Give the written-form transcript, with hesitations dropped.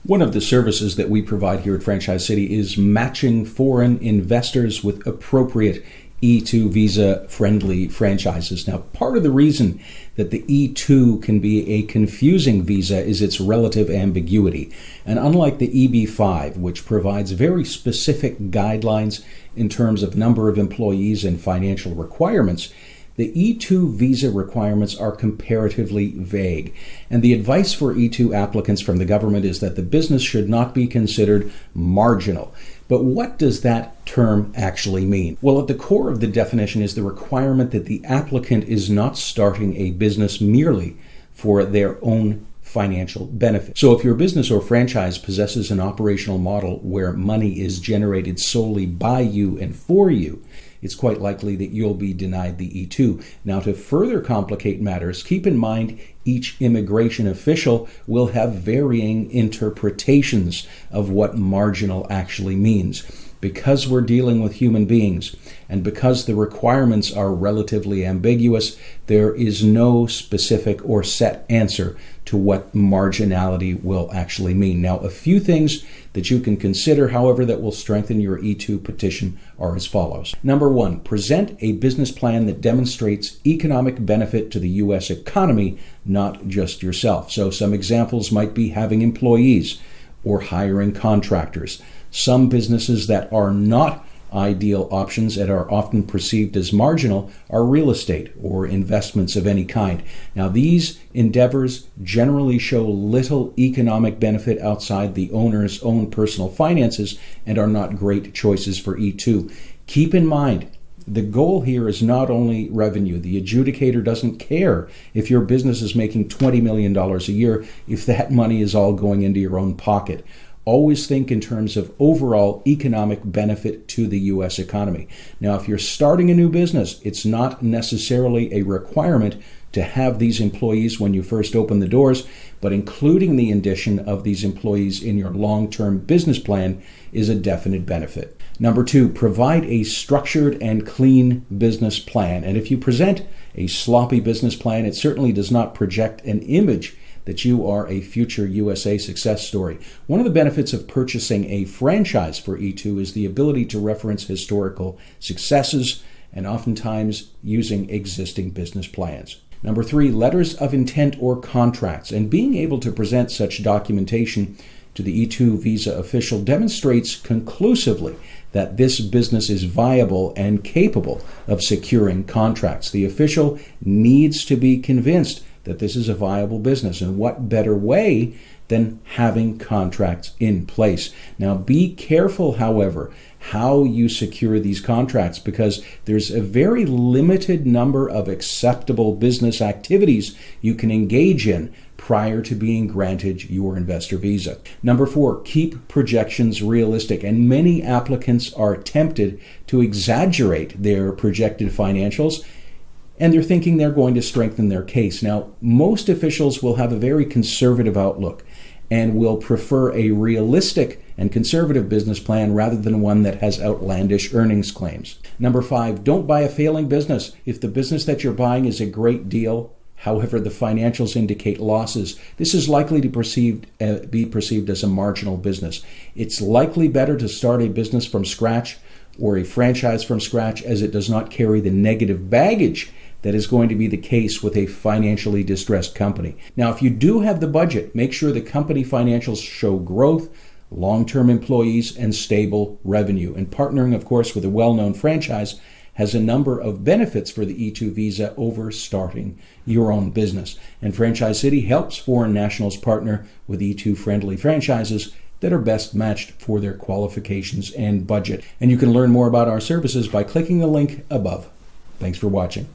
One of the services that we provide here at Franchise City is matching foreign investors with appropriate E-2 visa-friendly franchises. Now, part of the reason that the E-2 can be a confusing visa is its relative ambiguity. And unlike the EB-5, which provides very specific guidelines in terms of number of employees and financial requirements, the E-2 visa requirements are comparatively vague, and the advice for E-2 applicants from the government is that the business should not be considered marginal. But what does that term actually mean? Well, at the core of the definition is the requirement that the applicant is not starting a business merely for their own financial benefit. So if your business or franchise possesses an operational model where money is generated solely by you and for you, it's quite likely that you'll be denied the E-2. Now, to further complicate matters, keep in mind each immigration official will have varying interpretations of what marginal actually means. Because we're dealing with human beings and because the requirements are relatively ambiguous, there is no specific or set answer to what marginality will actually mean. Now, a few things that you can consider, however, that will strengthen your E-2 petition are as follows. Number one, present a business plan that demonstrates economic benefit to the U.S. economy, not just yourself. So some examples might be having employees or hiring contractors. Some businesses that are not ideal options and are often perceived as marginal are real estate or investments of any kind. Now, these endeavors generally show little economic benefit outside the owner's own personal finances and are not great choices for E-2. Keep in mind, the goal here is not only revenue. The adjudicator doesn't care if your business is making $20 million a year if that money is all going into your own pocket. Always think in terms of overall economic benefit to the U.S. economy. Now, if you're starting a new business, it's not necessarily a requirement to have these employees when you first open the doors, but including the addition of these employees in your long-term business plan is a definite benefit. Number two, provide a structured and clean business plan. And if you present a sloppy business plan, it certainly does not project an image that you are a future USA success story. One of the benefits of purchasing a franchise for E-2 is the ability to reference historical successes and oftentimes using existing business plans. Number three, letters of intent or contracts. And being able to present such documentation to the E-2 visa official demonstrates conclusively that this business is viable and capable of securing contracts. The official needs to be convinced that this is a viable business, and what better way than having contracts in place. Now, be careful, however, how you secure these contracts, because there's a very limited number of acceptable business activities you can engage in prior to being granted your investor visa. Number four, keep projections realistic, and many applicants are tempted to exaggerate their projected financials, and they're thinking they're going to strengthen their case. Now, most officials will have a very conservative outlook and will prefer a realistic and conservative business plan rather than one that has outlandish earnings claims. Number five, don't buy a failing business. If the business that you're buying is a great deal, however, the financials indicate losses, this is likely to be perceived as a marginal business. It's likely better to start a business from scratch or a franchise from scratch, as it does not carry the negative baggage that is going to be the case with a financially distressed company. Now, if you do have the budget, make sure the company financials show growth, long-term employees, and stable revenue. And partnering, of course, with a well-known franchise has a number of benefits for the E-2 visa over starting your own business. And Franchise City helps foreign nationals partner with E-2 friendly franchises that are best matched for their qualifications and budget. And you can learn more about our services by clicking the link above. Thanks for watching.